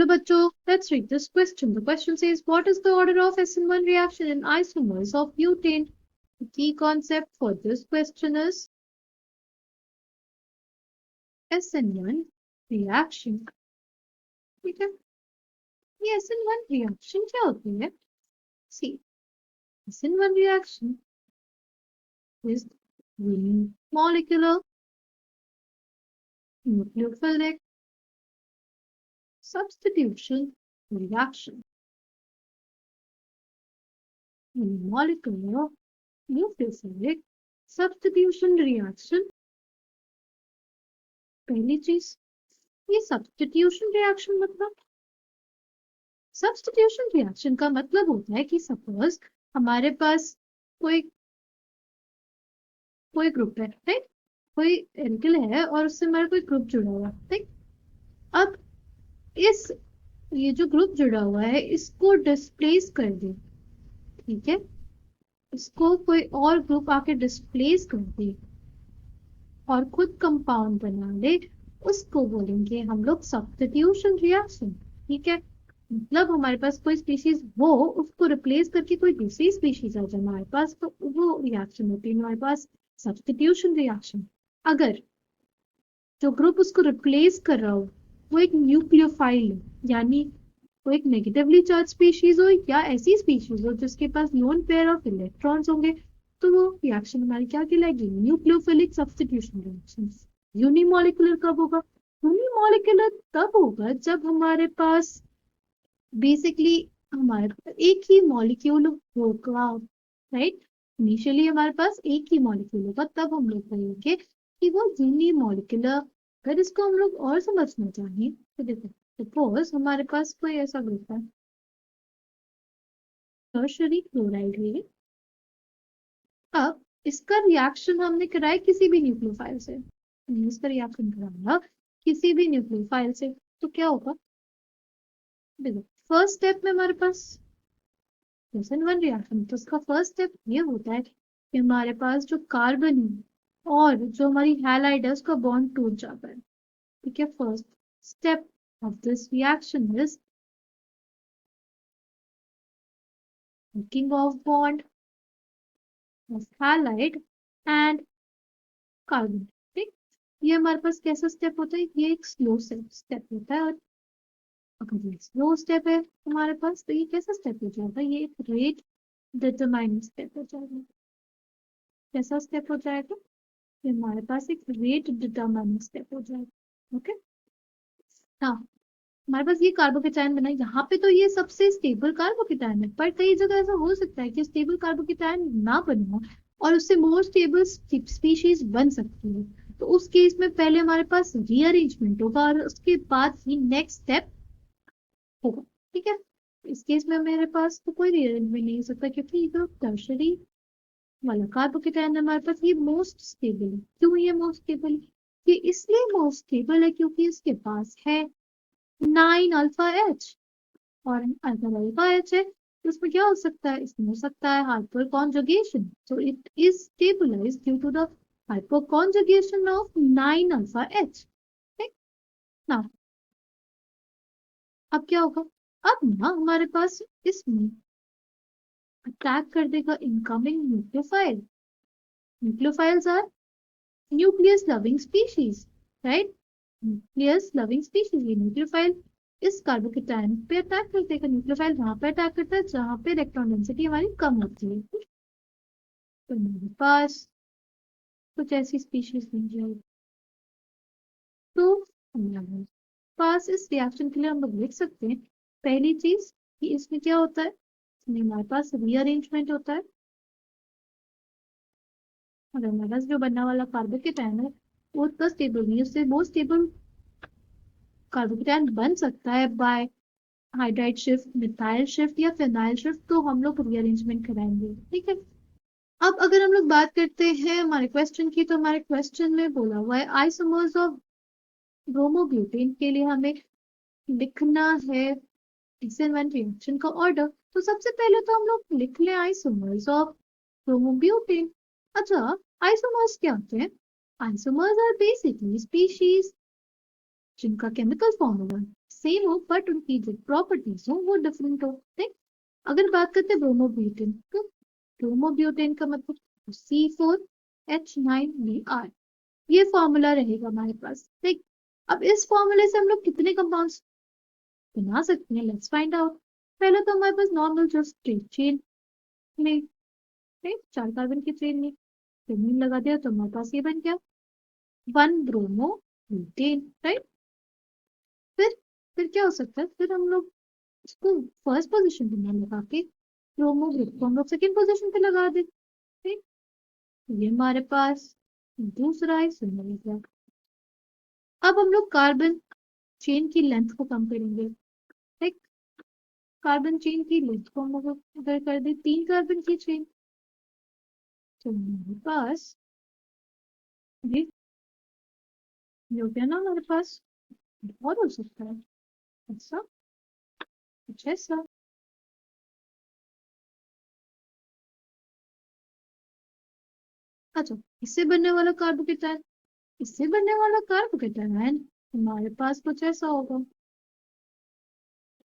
Hello, bachcho. Let's read this question. The question says, what is the order of SN1 reaction in isomers of butane? The key concept for this question is SN1 reaction. ठीक है, ये SN1 reaction क्या होती है? See, SN1 reaction is molecular, nucleophilic substitution reaction. Molecular nucleophilic substitution reaction. पहली चीज, ये substitution reaction मतलब, सब्स्टिट्यूशन रिएक्शन का मतलब होता है कि सपोज हमारे पास कोई कोई ग्रुप है, राइट, कोई एल्किल है और उससे हमारा कोई ग्रुप जुड़ा हुआ है, राइट। अब इस ये जो ग्रुप जुड़ा हुआ है इसको डिस्प्लेस कर दे, ठीक है, इसको कोई और ग्रुप आके डिस्प्लेस कर दे और खुद कंपाउंड बना ले, उसको बोलेंगे हम लोग सब्स्टिट्यूशन रिएक्शन, ठीक है। मतलब हमारे पास कोई स्पीशीज हो, उसको रिप्लेस करके कोई दूसरी स्पीशीज आ जाए हमारे पास, तो वो रिएक्शन होती है हमारे पास सब्स्टिट्यूशन रिएक्शन। अगर जो ग्रुप उसको रिप्लेस कर रहा हो वो एक न्यूक्लियोफाइल, यानी वो एक नेगेटिवली चार्ज स्पीशीज हो या ऐसी स्पीशीज हो जिसके पास लोन पेयर ऑफ इलेक्ट्रॉन्स होंगे, तो वो रिएक्शन हमारी क्या कहलाएगी? Nucleophilic substitution reaction. यूनिमोलिकुलर कब होगा? यूनिमोलिकुलर तब होगा जब हमारे पास बेसिकली हमारे एक ही मॉलिक्यूल होगा, राइट। इनिशियली हमारे पास एक ही मॉलिक्यूल होगा, तब हम लोग कहेंगे कि वो यूनिमोलिकुलर। अगर इसको हम लोग और समझना चाहें तो देखो, सपोज हमारे पास कोई ऐसा ग्रुप है, टर्शियरी क्लोराइड है। अब इसका रिएक्शन हमने कराया किसी भी न्यूक्लियोफाइल से, इसका रिएक्शन कराया किसी भी न्यूक्लियोफाइल से, तो क्या होगा? देखो, फर्स्ट स्टेप में हमारे पास SN1 रिएक्शन, तो इसका फर्स्ट स्टेप ये होता है कि हमारे पास जो कार्बन है और जो हमारी हैलाइड है उसका बॉन्ड टूट जाता है, ठीक है। First step of this reaction is breaking of bond of halide and carbon, ठीक। ये हमारे पास कैसा स्टेप होता है? ये एक स्लो स्टेप होता है, और अगर ये स्लो स्टेप है हमारे पास तो ये कैसा स्टेप हो जाता है? ये एक रेट डिटरमाइनिंग स्टेप हो जाएगा। कैसा स्टेप हो जाएगा? ये हमारे पास एक रेट डिटरमाइनिंग स्टेप हो जाएगा, ओके। हाँ, हमारे पास ये कार्बोकेटायन बना है, यहाँ पे तो ये सबसे स्टेबल कार्बोकेटायन है, पर कई जगह ऐसा हो सकता है कि स्टेबल कार्बोकेटायन ना बना और उससे मोर स्टेबल स्पीशीज बन सकती है, तो उस केस में पहले हमारे पास रीअरेंजमेंट होगा और उसके बाद ही नेक्स्ट स्टेप होगा, ठीक है। इस केस में मेरे पास तो कोई रीअरेंजमेंट नहीं हो सकता, क्योंकि ये तो टर्शरी वाला कार्बोकेटायन हमारे पास ये मोस्ट स्टेबल है। क्यों ये मोस्ट स्टेबल है? ये इसलिए मोस्ट स्टेबल है क्योंकि इसके पास है 9 अल्फा एच, और अगर अल्फा एच है तो उसमें क्या हो सकता है? इसमें हो सकता है hyper conjugation, so it is stabilized due to the hyperconjugation of 9 alpha H, ठीक ना। अब क्या होगा? अब ना हमारे पास इसमें अटैक कर देगा incoming nucleophile. Nucleophiles are nucleus loving species, right. Nucleus loving species, ये न्यूक्लियोफाइल इस कार्बोकेटायन पे अटैक कर देगा। न्यूक्लियोफाइल वहां पे अटैक करता है जहां पे इलेक्ट्रॉन डेंसिटी हमारी कम होती है, तो मेरे पास कुछ ऐसी स्पीशीज बन जाएगी। तो हमारे पास इस रिएक्शन के लिए हम लोग लिख सकते हैं पहली चीज कि इसमें क्या होता है, इसमें हमारे पास रीअरेंजमेंट होता है, और हमारे पास जो बनने वाला कार्बोकेटायन है वो उतना स्टेबल नहीं है, उससे बहुत स्टेबल कार्बोकेटायन बन सकता है by hydride shift, methyl shift या फिनाइल शिफ्ट, तो हम लोग रीअरेंजमेंट कराएंगे, ठीक है। अब अगर हम लोग बात करते हैं हमारे क्वेश्चन की, तो हमारे क्वेश्चन में बोला हुआ है आइसोमर्स ऑफ ब्रोमोब्यूटेन के लिए हमें लिखना है SN1 रिएक्शन का ऑर्डर। तो सबसे पहले तो हम लोग लिख लें आइसोमर्स ऑफ ब्रोमोब्यूटेन। अच्छा, आइसोमर्स क्या होते हैं? आइसोमर्स आर बेसिकली स्पीशीज जिनका केमिकल फॉर्मूला सेम हो बट उनकी जो प्रॉपर्टीज हो वो डिफरेंट हो। ठीक। अगर बात करते हैं ब्रोमोब्यूटेन, तो ब्रोमोब्यूटेन का मतलब C4H9Br, ये फॉर्मूला रहेगा हमारे पास। ठीक। अब इस फॉर्मूले से हम लोग कितने कंपाउंड्स बना सकते हैं, लेट्स फाइंड आउट। पहले तो हमारे पास नॉर्मल जो स्ट्रेट चेन में, ठीक, 4 कार्बन की चेन में मीन लगा दिया तो हमारे पास ये बन गया 1 ब्रोमो ब्यूटेन, राइट। फिर फिर क्या हो सकता है, फिर हम लोग इसको फर्स्ट पोजीशन पे ना लगा के ब्रोमो ग्रुप को हम लोग सेकेंड पोजीशन पे लगा दे। ठीक। ये हमारे पास दूसरा है सिमिलर। अब हम लोग कार्बन चेन की लेंथ को कम करेंगे। ठीक। कार्बन चेन की लेंथ को हम लोग अगर कर दे 3 कार्बन की चेन, तो हमारे पास ये हो गया ना हमारे पास। और हो सकता है ऐसा, कुछ ऐसा। अच्छा, इससे बनने वाला कार्बोकेटायन, इससे बनने वाला कार्बोकेटायन हमारे पास कुछ ऐसा होगा।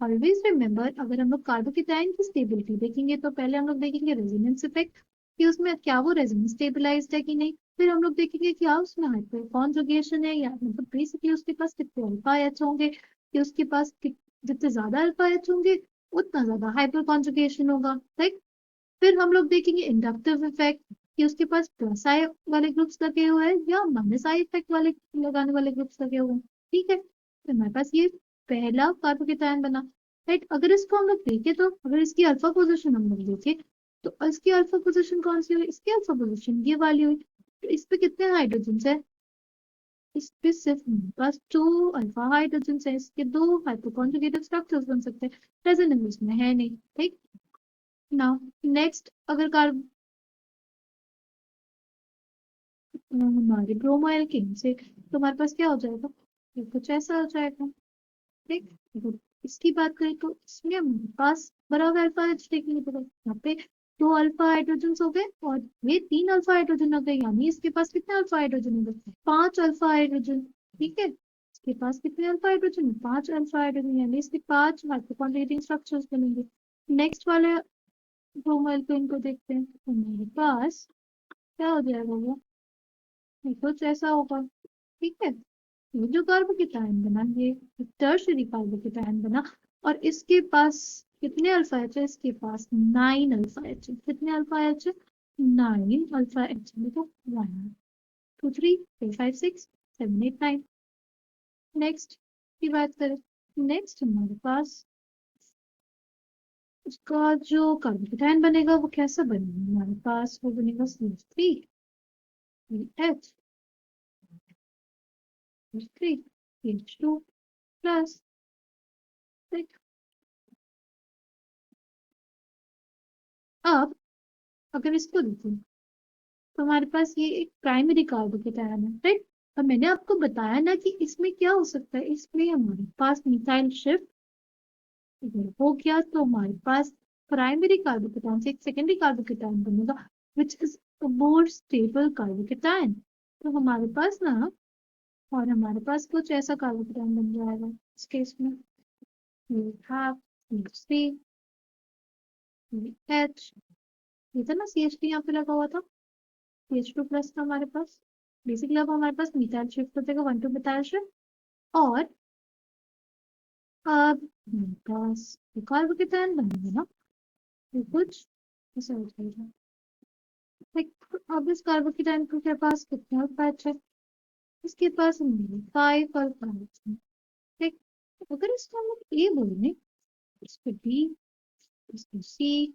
ऑलवेज रिमेम्बर, अगर हम लोग कार्बोकेटायन की स्टेबिलिटी देखेंगे तो पहले हम लोग देखेंगे रेजोनेंस इफेक्ट, कि उसमें क्या वो रेजोनेंस स्टेबलाइज्ड है कि नहीं। फिर हम लोग देखेंगे क्या उसमें हाइपर कॉन्जुगेशन है, या मतलब बेसिकली उसके पास कितने अल्फा एच होंगे, कि उसके पास जितने ज्यादा अल्फा एच होंगे उतना ज्यादा हाइपर कॉन्जुगेशन होगा। राइट। फिर हम लोग देखेंगे इंडक्टिव इफेक्ट, कि उसके पास प्लस आई वाले ग्रुप्स लगे हुए हैं या माइनस आई इफेक्ट वाले लगाने वाले ग्रुप्स लगे हुए हैं। ठीक है, तो हमारे पास ये पहला कार्बोकेटायन बना। राइट। अगर इसको हम लोग देखें, तो अगर इसकी अल्फा पोजीशन हम लोग देखें, तो इसकी अल्फा पोजीशन कौन सी हुई, इसकी अल्फा पोजीशन ये वाली हुई। तो इस पे कितने हाइड्रोजन है, इस पे सिर्फ हमारे पास 2 अल्फा हाइड्रोजन है, इसके 2 हाइड्रोकॉन्जुगेटेड स्ट्रक्चर्स बन सकते हैं। रेजोनेंस में है नहीं। ठीक। नाउ नेक्स्ट, अगर कार्ब हमारे ब्रोमो एल्केन से, तो हमारे पास क्या हो जाएगा, ये कुछ ऐसा हो जाएगा। ठीक। अगर इसकी बात करें तो इसमें हमारे पास बराबर अल्फा एच देखने को मिलेगा। यहाँ पे 2 अल्फा हाइड्रोजन हो गए और ये 3 अल्फा हाइड्रोजन हो गए, यानी इसके पास कितने अल्फा हाइड्रोजन हो गए, 5 अल्फा हाइड्रोजन। ठीक है, इसके पास कितने अल्फा हाइड्रोजन है, 5 अल्फा हाइड्रोजन, यानी इसके 5 हाइड्रोकॉन्जुगेटिंग स्ट्रक्चर्स बनेंगे। नेक्स्ट वाले ब्रोमो एल्केन को देखते हैं, तो हमारे पास क्या हो जाएगा वो, ये कुछ ऐसा होगा। ठीक है, ये जो कार्बोकेटायन बना, ये टर्शियरी कार्बोकेटायन बना, और इसके पास कितने अल्फा एच है, इसके पास 9 अल्फा एच है। कितने अल्फा एच है, 9 अल्फा एच। देखो 1 2 3 4 5 6 7 8 9। नेक्स्ट की बात करें, नेक्स्ट हमारे पास उसका जो कार्बोकेटायन बनेगा वो कैसा बनेगा, हमारे पास वो बनेगा CH3 3 H2 प्लस। अब अगर इसको देखें, तो हमारे पास ये एक प्राइमरी कार्बोकेटायन है, राइट। अब मैंने आपको बताया ना कि इसमें क्या हो सकता है, इसमें हमारे पास मिथाइल शिफ्ट हो गया तो हमारे पास प्राइमरी कार्बोकेटायन से एक सेकेंडरी कार्बोकेटायन बनेगा, which is more stable carbocation. तो हमारे पास ना, और हमारे पास कुछ ऐसा कार्बोकेटायन बन जाएगा इस केस में, we have CH, ये था ना CH3 यहाँ पे लगा हुआ था, CH2 प्लस था हमारे पास। बेसिकली अब हमारे पास मिथाइल शिफ्ट हो जाएगा, 1 2 मिथाइल शिफ्ट। और अब हमारे पास कार्बोकेटायन बनेगा ना, तो कुछ ऐसा हो जाएगा। लाइक अब इस कार्बोकेटायन के पास कितने अल्फा एच है, इसके पास 5 अल्फा एच है। ठीक। अगर इसको हम लोग ए बोलें, इसको बी, इसको सी,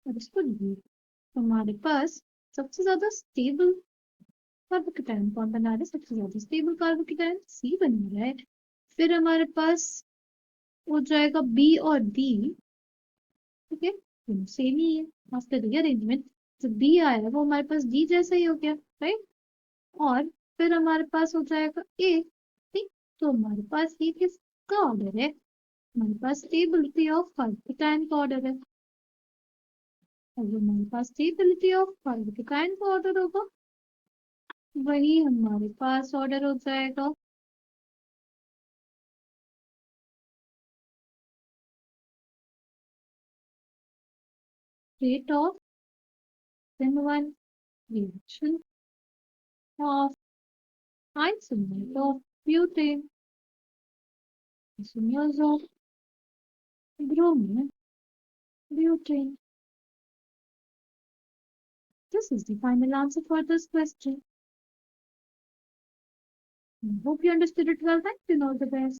और इसको डी, तो हमारे पास सबसे ज्यादा स्टेबल कार्बोकेटायन कौन बना रहा है, सबसे ज्यादा स्टेबल कार्बोकेटायन सी बना रहा है। फिर हमारे पास हो जाएगा बी और डी। ठीक है, दोनों सेम ही है। आफ्टर रीअरेंजमेंट जो बी आया वो हमारे पास डी जैसा ही हो गया, राइट। और फिर हमारे पास हो जाएगा ए। ठीक। तो हमारे पास ये किसका ऑर्डर है, हमारे पास स्टेबिलिटी ऑफ कार्बोकेटायन का ऑर्डर है। और जो हमारे पास स्टेबिलिटी ऑफ कार्बोकेटायन का ऑर्डर होगा, वही हमारे पास ऑर्डर हो जाएगा rate of one reaction of isomer of butane, isomers of bromine, butane. This is the final answer for this question. I hope you understood it well. Thank you and all the best.